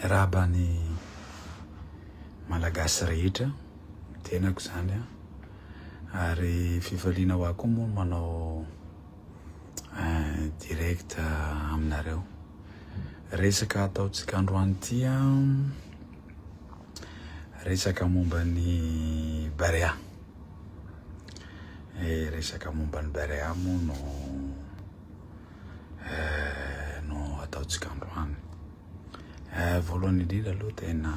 Rabany malagasy rehetra tenako zany ary fifaliana ho ako moa manao direct aminareo. Resaka ataotsika androany ty resaka momba ny Barea. Resaka momba ny Barea moa no ataotsika androany. Voalohany indrindra aloha tena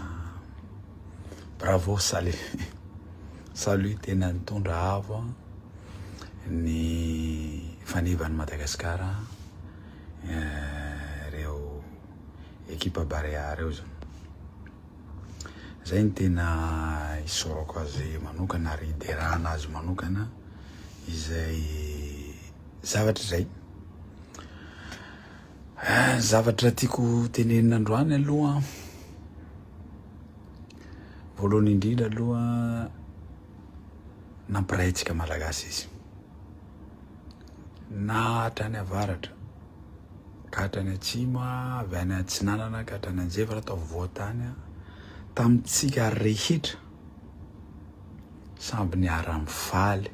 bravo, salut tena nitondra avo ny fanivany Madagasikara reo ekipa Barea reo zao. Zay ny tena isorako azy manokana ary iderana azy manokana izay zavatra zay. Zavatra tiako tenenina androany aloha, voalohany indrindra aloha nampiraitsika malagasy izy, na hatrany avaratra ka hatrany atsimo, avy any Atsinanana ka hatrany Anjevatra atao voatany tamitsika rehetra samby niara mifaly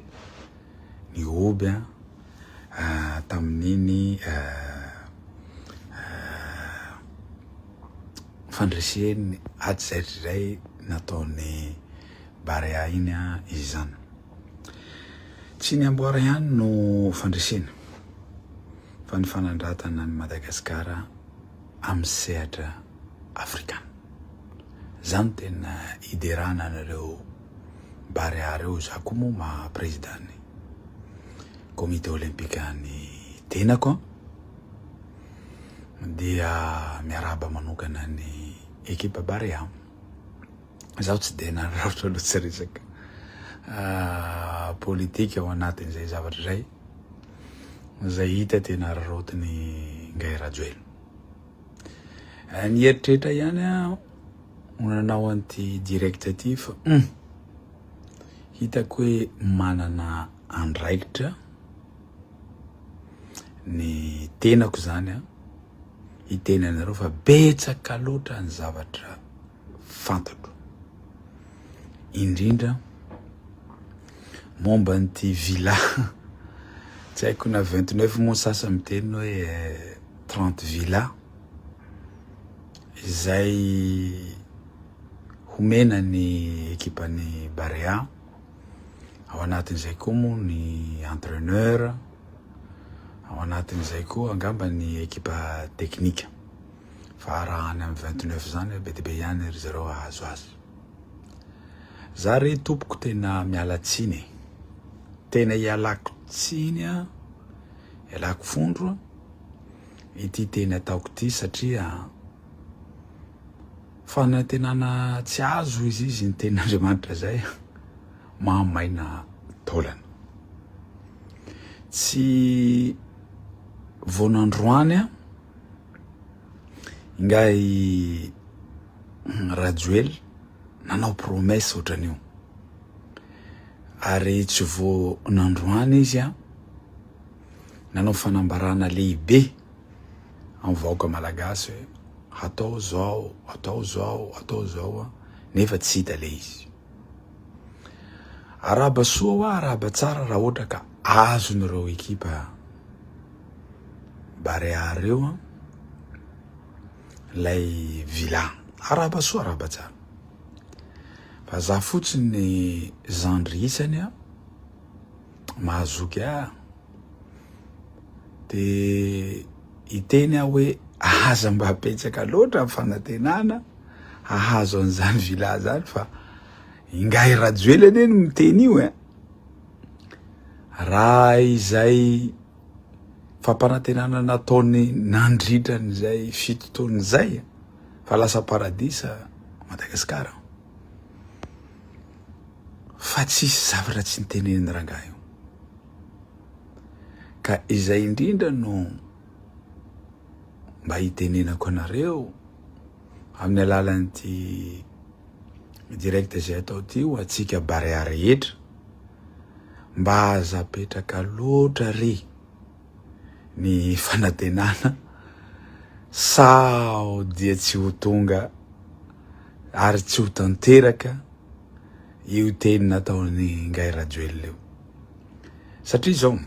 ny oby tamin'iny fandreseny aty zay nataony Barea iny izy zany. Tsy ny amboara ihany no fandresena fa ny fanandratana ny Madagasikara amin'ny sehatra Afrikana. Zany tena iderana anareo Barea reo. Za koa moa maha-président ny comité olympique ny tenako dia miaraba manokana ny ekipa Barea. Zaho tsy de nararatra loatsy resaka politika ao anatin'izay zavatra zay hita tena rarotiny Ngay Rajoelina. Ny eritreritra ihany nanao anty direct ty fa hitako hoe manana andraikitra ny tenako zany hitenanareo fa betsaka loatra ny zavatra fantatro, indrindra momba nyty villa tsy haiko na 29 moa sasa miteny hoe 30 villa izay homena ny ekipany Barea. Ao anatin'izay koa moa ny entraîneur, ao anatin'izay koa angamba ny ekipa teknika. Fa raha any amin'ny 29 zany be dia be ihany ry zareo ahazo azy. Za re tompoko tena miala tsiny, tena ialako tsiny ialako fondro ity tena ataoko ty satria fanantenana tsy azo izy ny ten'Andriamanitra zay mahamaina taolana. Tsy vonandroany Ngay Rajoel nanao promesse ohatran'io ary tsy vonandroany izy nanao fanambarana lehibe amin'ny vahoaka malagasy hoe atao zao nefa tsy hita le izy. Araba soa araba tsara raha ohatra ka azon'ireo ekipa Barea reo lay villa. Araba soa araba tsara. Fa za fotsiny zandry isany mahazoky de iteny hoe aza mba apetsaka loatra amin'ny fanantenana ahazo an'izany villa zany fa Ngay Rajoelina eny miteny io raha izay fampanantenana nataony nandritrany zay fitotoany zay fa lasa paradisa Madagasikara. Fa tsisy zavatra tsy niteneny rangahy io. Ka izay indrindra no mba hitenenako anareo amin'ny alalan'ity direct zay atao ty atsika Barea rehetra mba azapetraka loatra ny fanantenana sao dia tsy ho tonga ary tsy ho tanteraka io teny nataony Ngai Rajoelina io. Satria zao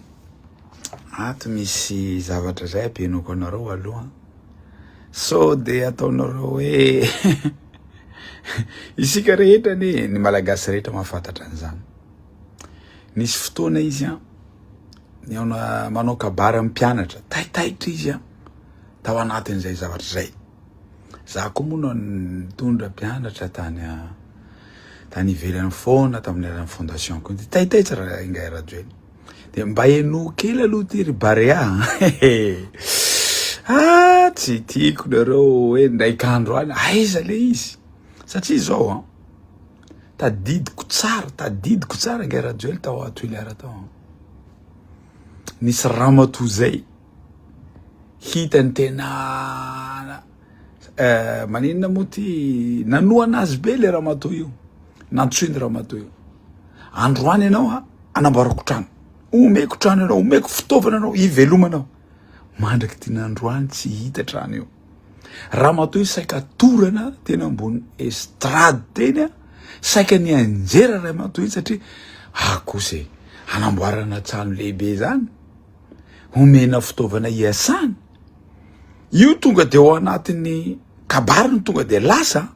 ato misy zavatra zay ampianoko anareo aloha, so de ataonareo hoe isika rehetra ny malagasy rehetra mahafantatra an'izany. Nisy fotoana izy ny manao kabary amin'ny mpianatra, taitaitra izy tao anatin'izay zavatra zay. Za koa moa nitondra mpianatra tany ivelany foana tamin'ny alalan'ny fondation ko taitaitra raha Ngai Rajoelina. De mba eno kely aloha ty ry Barea tsy tiako nareo hoe ndraikandro any aiza le izy, satria zao tadidiko tsara Ngai Rajoelina tao Tuileries tao. Nisy ramatoa zay hitany tena maninona moa ty nanoa anazy be le ramatoa io, nantsoiny ramatoa io. Androany ianao anamboarako trano, omeko trano ianao, omeko fitaovana anao, ivelomanao. Mandraky ty nandroany tsy hita trano io. Ramatoa io saika torana tena ambony estrade teny, saika ny anjera ramatoa io satria akose anamboarana trano lehibe zany, omena fitaovana iasany. Io tonga de ao anatin'ny kabariny tonga de lasa.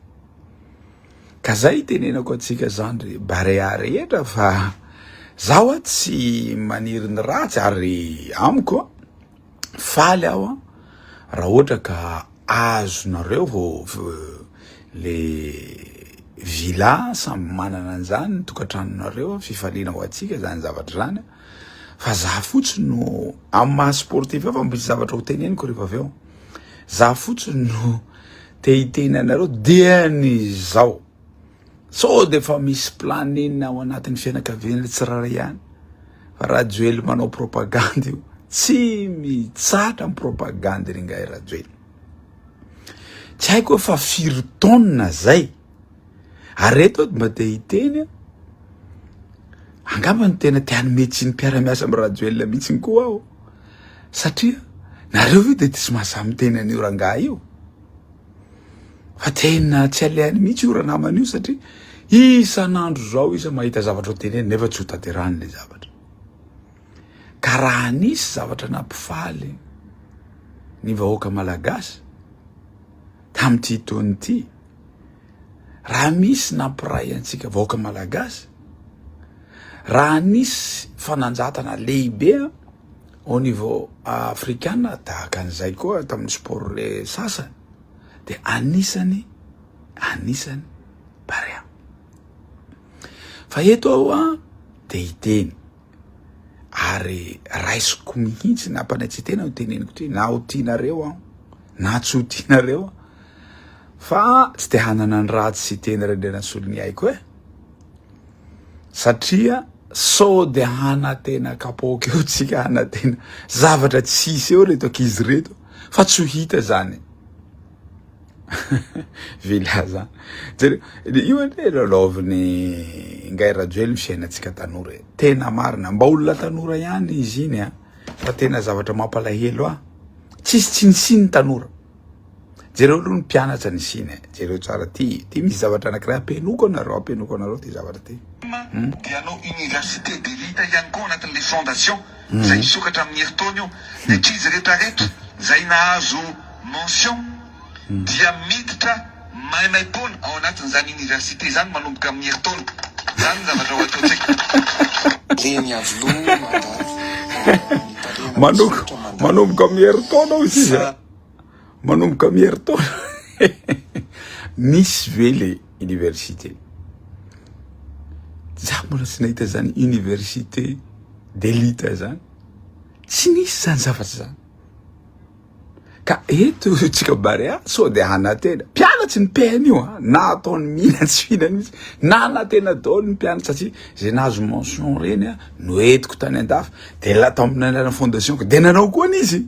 Ka zay tenenako atsika zany ry Barea rehetra fa zaho tsy maniry ny ratsy ary amiko faly aho raha ohatra ka azonareo le villa samby manana an'izany tokantranonareo fifaliana ho atsika zany zavatra zany. Fa za fotsiny no amin'ny maha sportif fa misy zavatra ho teneniko rehefa avy eo. Za fotsiny no te hiteny anareo dian'izao. So de fa misy planina ao anatin'ny fianakaviana tsy rara ihany. Fa Rajoelina manao propagande io, tsy mitsatra amin'ny propagande ry Ngai Rajoelina. Tsy haiko fa firy taona zay. Areto mba te hiteny angamba ny tena tiany metsiny mpiara-miasa amin'ny Rajoelina mihitsy koa aho. Satria nareo io de tsy mahasamy teny an'io rangahy io. Fa tena tsy alehany mihitsy io ranamana io satria isan'andro zao isa mahita zavatra ho teneny nefa tsy ho tanterahany le zavatra. Ka raha nisy zavatra nampifaly ny vahoaka malagasy tamin'ity taona ity, raha misy nampiray antsika vahoaka malagasy, raha nisy fananjatana lehibe au niveau africain tahaka an'izay koa tamin'ny sport le sasany, de anisany Barea. Fa eto aho de hiteny ary raisiko mihitsy nampanaitsy tena ho teneniko ty, na ho tianareo na tsy ho tianareo, fa tsy te hanana ny ratsy sy teny rendrena solony aiko satria so de hanatena kapoka eo tsika hanatena zavatra tsisy eo reto akizy reto fa tsy ho hita zany. Vila zany. Io ane lalaoviny Ngai Rajoelina fiainantsika tanora. Tena marina, mba olona tanora ihany izy iny fa tena zavatra mampalahelo tsisy tsinitsiny tanora. Jereo aloha ny mpianatra ny siny, jereo tsara ty misy zavatra anankiray ampianoko anareo ty zavatra ty. Dia anao université d'élite ihany koa anatin'le fondation zay misokatra amin'ny herintaona io. Ny ankizy rehetrarehetra zay nahazo mention dia miditra maimaimpona ao anatin'izany université zany manomboka amin'ny herintaona. Zany ny zavatra ho ataontsika. Reny avlo manomboka amin'ny herintaona izy manomboka amin'ny herintaona. Misy ve le université? Za mbola tsy nahita zany université d'élite zany. Tsy nisy zany zavatra zany. Ka eto tsika Barea so de hanatena mpianatsy ny peny io na ataony mihina tsy fihinany mihitsy na natena daholo ny mpianatra satria zay nahazo mention reny no entiko tany an-dafa de la tamin'ny alalan'ny fondation de nanao koa n'izy.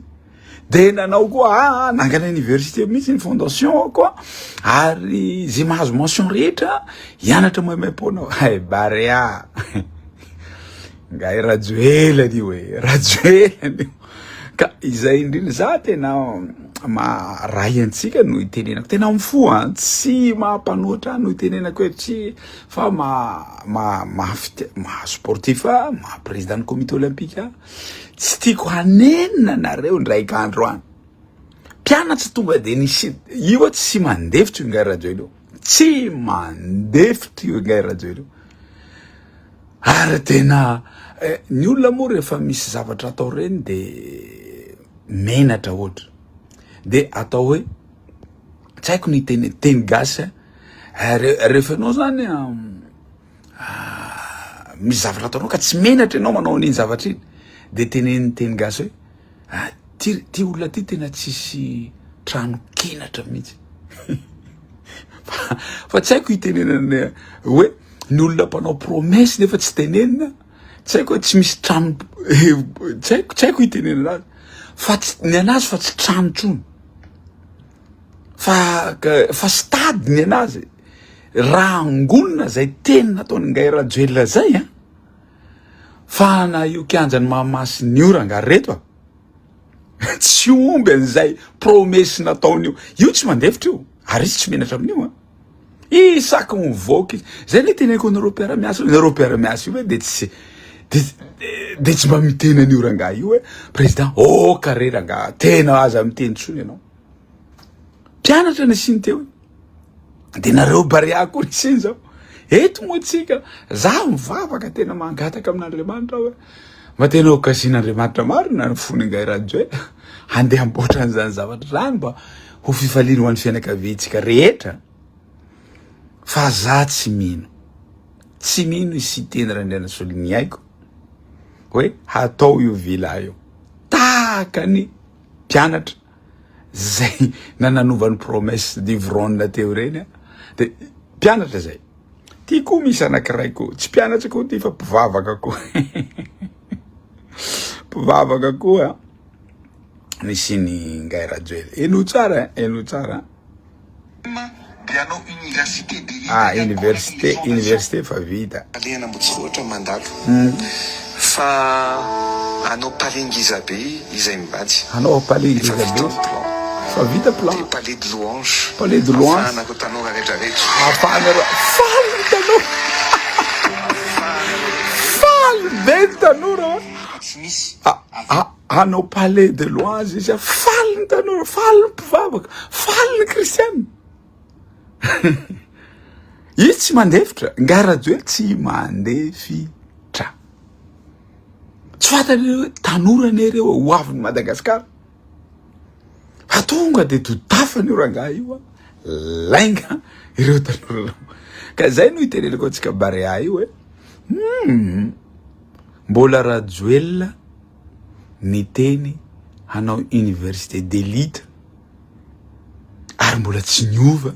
De nanao koa nangana université mihitsy ny fondation koa ary zay mahazo mention rehetra hianatra maimaimpona. Barea Ngai Rajoelina io Rajoelina io. Ka izay indrindra za tena raha antsika no itenenako tena mifo tsy mampanoatra no itenenako hoe tsy fa ma sportif ma président du comité olympique tsy tiako hanenina nareo ndraikandro any mpianatra tonga de nisy io tsy mandefitra io ngai radio io tsy mandefitra io ngai radio io ary tena ny olona moa rehefa misy zavatra atao reny de menatra ohatra de atao hoe tsy haiko ny teny gasy rehefa anao zany misy zavatra ataonao ka tsy menatra ianao manao an'iny zavatra iny de teny gasy hoe ty olona ty tena tsisy trano kenatra mihitsy fa tsy haiko itenenana hoe ny olona mpanao promesse nefa tsy tenenina tsy haiko hoe tsy misy trano tsy haiko itenenana azy fa ny anazy fa tsy trano tsony fa stady ny anazy raha angonina zay teny nataony ngai rajoelona zay fa na io kianjany mahamasy ny oranga reto tsy omby an'izay promesse nataony io tsy mandefitra io ary izy tsy menatra amin'io isaky mivoaka izy zay le teneko ny Européra-miasa io de tsy de tsy mba miteny an'io ranga io hoe président kare ranga tena aza miteny tsony ianao mpianatra ny siny teo de nareo Barea koa siny zao eto moa tsika za mivavaka tena mangataka amin'Andriamanitra hoe ma tena okasin'Andriamanitra marina ny fony ngai radio handeha amboatra an'izany zavatra zany mba ho fifaliana ho an'ny fianakaviantsika rehetra fa za tsy mino isy teny Randriana Soliny aiko hoe hatao io vila io tahaka ny mpianatra zay nananovan'ny promesse d'Ivronne teo reny de mpianatra zay ty koa misy anankiray koa tsy mpianatra koa ty fa mpivavaka koa mpivavaka koa misy ny ngai radio eno tsara piano université de université fa vita alena mbotsy mandalo fa anao palingizabe izay mibady anao palingizabe fa vita plan palais de louange anako tanora rehetrarehetra faly be tanora tsy misy anao palais de louange izy faly ny tanora faly ny mpivavaka faly ny kristiana izy tsy mandefitra nga radio tsy mandefitra tsy fantany hoe tanora nereo ho avin'ny Madagasikara fa tonga de totafany io ranga io lainga ireo tanora ka zay no itenenako antsika Barea io hoe mbola rajoelona ny teny hanao université d'élite ary mbola tsy niova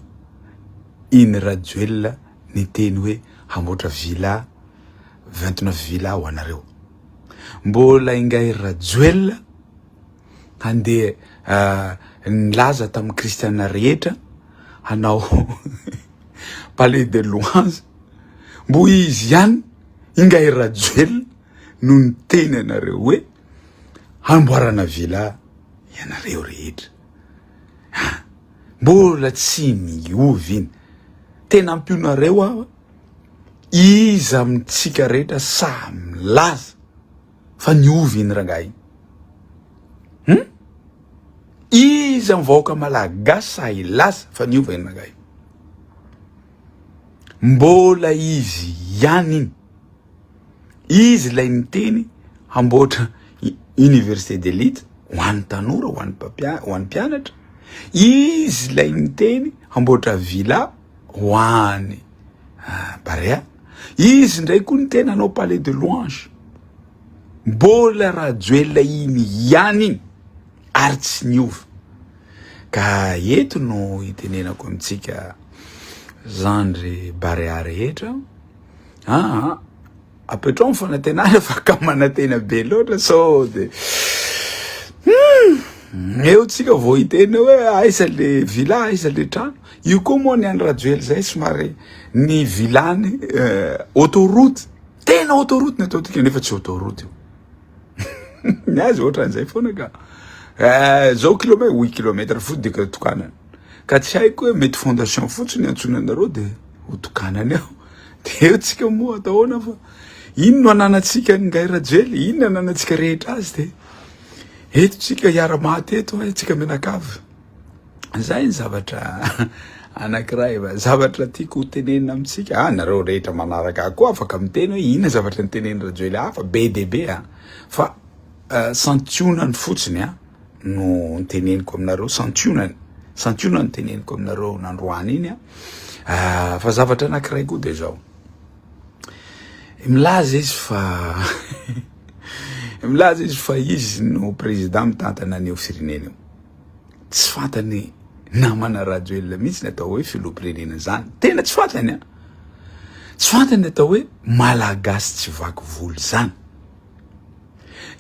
iny rajoelona ny teny hoe hamboatra villa 29 villa ho anareo mbola ingai rajoelona handeha nilaza tamin'ny kristiana rehetra hanao palais de louange mbo izy ihany ingai rajoelona no ny teny anareo hoe hamboarana villa ianareo rehetra mbola tsy miovy iny tena ampionareo aho iza amintsika rehetra samy laza fa niovy iny rangahy iza mivahoaka malagasy sahy laza fa niova iny rangahy mbola izy ihany iny izy lay niteny hamboatra université d'élite ho an'ny tanora ho an'ny mpianatra izy lay niteny hamboatra villa ho an'ny Barea izy ndray koa ny tena anao palais de louange mbola rajoelona iny ihany iny ary tsy niova ka eto no itenenako amintsika zandry Barea rehetra apetrao fanantenana fa ka manantena be loatra so de eo tsika vao hitena hoe aiza le villa aiza le trano io koa moa ny any rajoely zay somary ny villany autoroute tena autoroute ny ataotika nefa tsy autoroute io ny azy ohatran'izay foana ka zao kilomètre 8 kilomètre fotsy de ka tokanana ka tsy haiko hoe mety fondation fotsiny antsonanareo de ho tokanana eo de eo tsika moa ataona fa ino no ananatsika ngay rajely ino ananatsika rehetra azy de eto tsika hiara-maty eto tsika menakavy zay ny zavatra anankiray zavatra tiako tenenina amitsika nareo rehetra manaraka koa afaka miteny hoe inona zavatra niteneny rajely hafa be de be fa santionany fotsiny no niteneniko aminareo santionany niteneniko aminareo nandroany iny fa zavatra anankiray koa de zao milaza izy fa izy no président mitantana aneo firenena io tsy fantany namana Rajely mihitsy ny atao hoe filoham-pirenena zany tena tsy fantany tsy fantany atao hoe malagasy tsy vaky volo zany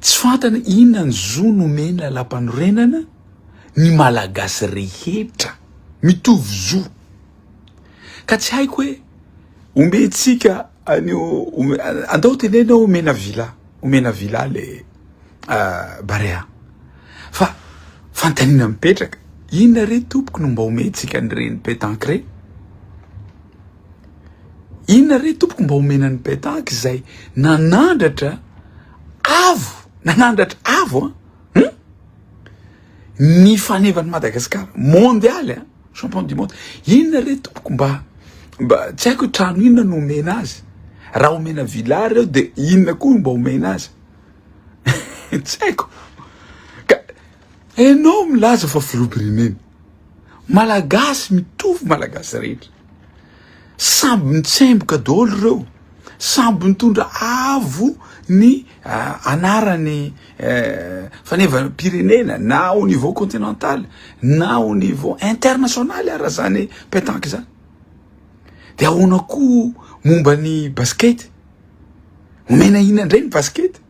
tsy fantany inona ny zo nomeny lalam-panorenana ny malagasy rehetra mitovy zo ka tsy haiko hoe omentsika anio andao tenena omena vila le Barea fa fantanina mipetraka inona re tompoko no mba omentsika nireny pétanque re inona re tompoko mba omenany pétanque zay nanandratra avo ny fanevany Madagasikara mondialy champion du monde inona re tompoko mba tsy haiko trano inona no omena azy raha omena villard reo de inona koa mba omena azy tsy haiko ka enao milaza fa filoham-pirenena malagasy mitovy malagasy rehetra samby mitsemboka daholo reo samby mitondra avo ny anarany faneva-pirenena na au niveau continental na au niveau international araha zany pétanque zany de ahoana koa momba ny basket omena inona ndray ny basket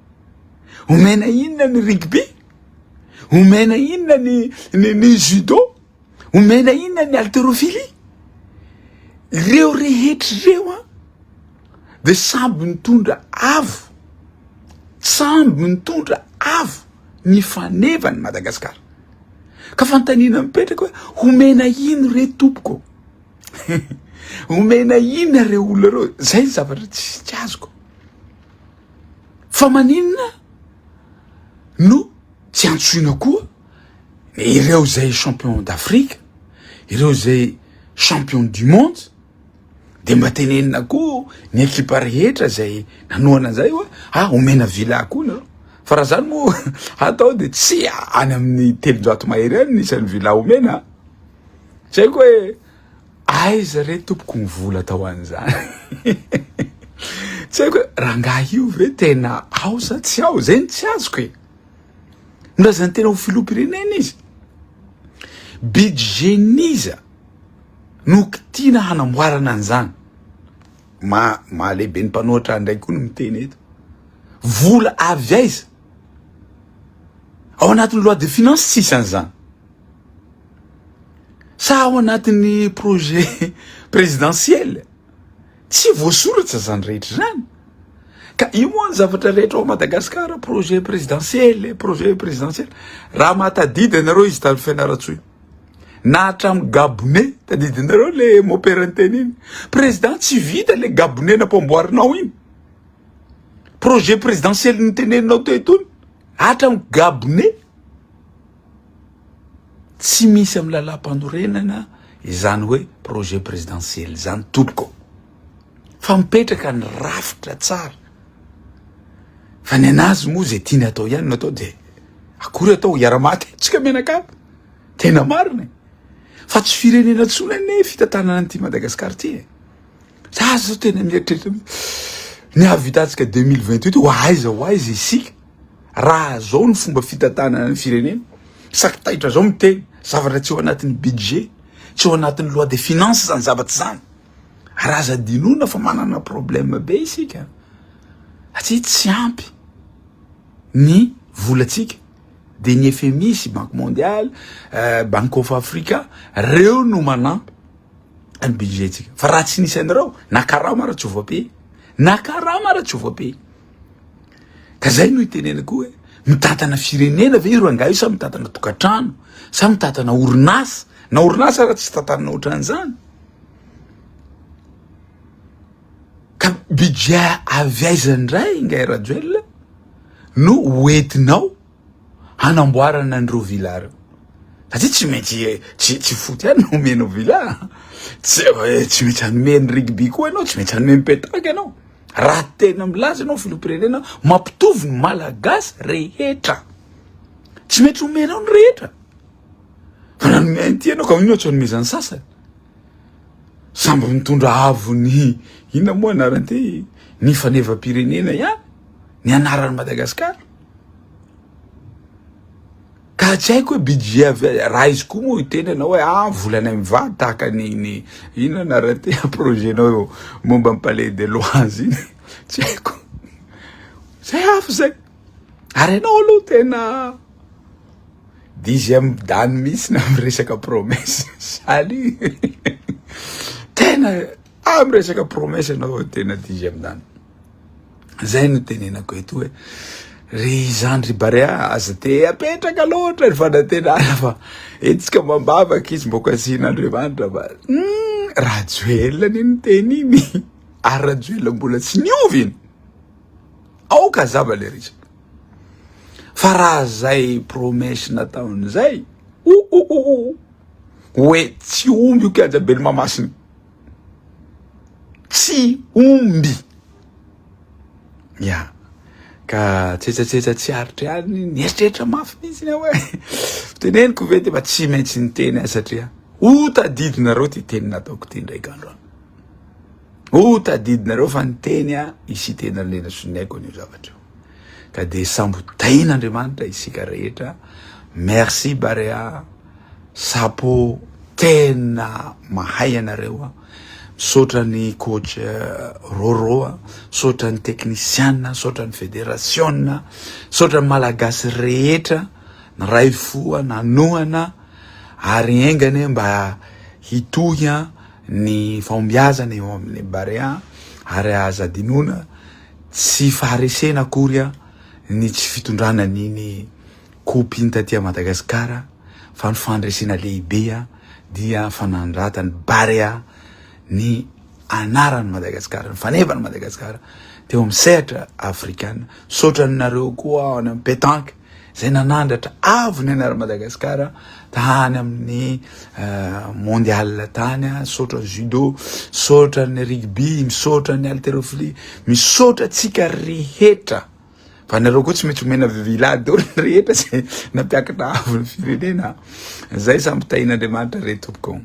omena inona ny rugby omena inona ny judo omena inona ny haltérophilie reo rehetra reo de samby mitondra avo ny faneva ny Madagasikara ka fantanina mipetraka hoe omena ino re tompoko omena ina re olona reo zay ny zavatra tsy azoko fa maninona no tsy antsoina koa ireo zay champion d'Afrique ireo zay champion du monde de mba tenenina koa ny ekipa rehetra zay nanoana zay hoe omena vila koa nareo fa raha zany moa atao de tsy any amin'ny 300 mahery any nisan'ny vila omena tsy haiko hoe aiza re tompoko mivola tao an'izany tsy haiko hoe rangahy io ve tena ao sa tsy ao zay tsy azoko e nolazany tena ho filoham-pirenena izy budget-niza no tiana hanamboarana an'izany mahalehibe ny mpanoatra ndraiky koa no miteny eto vola avy aiza ao anatin'ny loi de finance tsisy an'izany sa ao anatin'ny projet présidentiel tsy voasoratra zany rehetra zany ka io moa ny zavatra rehetra ao Madagasikara projet présidentiel raha mahatadidy anareo izy talo fianaratsoa na hatramy Gabonais tadidinareo le mopera teny iny président tsy vita le Gabonais napamboarinao iny projet présidentiel niteneninao teo etony hatramy Gabonais tsy misy amy lalam-panorenana izany hoe projet présidentiel zany tompoko fa mipetraka ny rafitra tsara fa ny anazy moa zay tiany atao ihany no atao de akory atao hiara-maty tsika menakavy tena marina fa tsy firenena tsona ne fitantanana an'ity Madagasikara ty za zao tena mieritreritra ny avitantsika 2028 ho aiza isika raha zao ny fomba fitantanana ny firenena sakitaitra zao miteny zavatra tsy ao anatin'ny budget tsy ao anatin'ny loi de finance zany zavatra zany raha zadinona fa manana problème be isika satria tsy ampy ny volatsika de ny FMI sy Banque mondiale Banque of Africa reo no manampy ny budgetsika fa raha tsy nisy anareo nakarama raha tsy voapay ka zay no itenena koa hoe mitatana firenena ve iro angaio sa mitatana tokatrano sa mitatana orinasa na orinasa raha tsy tatanana ohatran'izany ka budget avy aiza ndray ngay Rajoelina no hoentinao hanamboarana andreo villa reo satria tsy maintsy tsy foty ihany no omenao villa tsy maintsy hanome ny rugby koa ianao tsy maintsy hanome ny pétanque ianao raha tena milaza ianao filopirenena mampitovy ny malagasy rehetra tsy maintsy omenao ny rehetra fa nanome an'ity ianao ka ino tsy hanomezany sasany samby mitondra avony inona moa anaran'ity ny fanevam-pirenena ihany ny anaran'ny Madagasikara ka tsy haiko hoe budget raha izy koa moa iteny ianao hoe volana mivady tahaka ny inona anaran'ity projetnao momba ny palais de l'Oise iny tsy haiko zay hafa zay ary ianao aloha tena 10e dany misy na miresaka promesse saly tena miresaka promesse ianao tena 10e dany zay no tenenako eto hoe ry Zandry Barea aza te apetraka loatra ry fanatenana fa etsika mambavaka izy mboko asian'Andriamanitra fa Rajoelina niny teny iny ary Rajoelina mbola tsy niovy iny aoka zava le resaka fa raha zay promesse nataony zay hoe tsy omby io kianja Belmamasina tsy omby ya ka tsetsatsetsat tsy aritra ihany nieritreritra mafy mihitsy iny hoe teneniko ve te fa tsy maintsy niteny satria ho tadidinareo ty teny nataoko ty ndraiky andro ho tadidinareo fa niteny isy tena lena soniaiko an'io zavatra ka de sambo tain'Andriamanitra isika rehetra merci Barea sapo tena mahay anareo misaotra ny coach Roro misaotra ny technicien misaotra ny fédération misaotra ny malagasy rehetra ny ray foa nanohana ary engany mba hitohy ny fahombiazana eo amin'ny Barea ary azadinona tsy faharesena akory ny tsy fitondrana niny coupe iny taty Madagasikara fa ny fandresena lehibe dia fanandratany Barea ny anaran'ny Madagasikara ny fanevany Madagasikara teo amin'ny sehatra afrikana saotra nareo koa any amin'ny pétanque zay nanandratra avo ny anaran'ny Madagasikara tany amin'ny mondial tany saotra judo saotra ny rugby misaotra ny haltérophilie misaotra tsika rehetra fa nareo koa tsy maintsy omena villa d'or rehetra zay napiakatra avo ny firenena zay samby tain'Andriamanitra re tompoko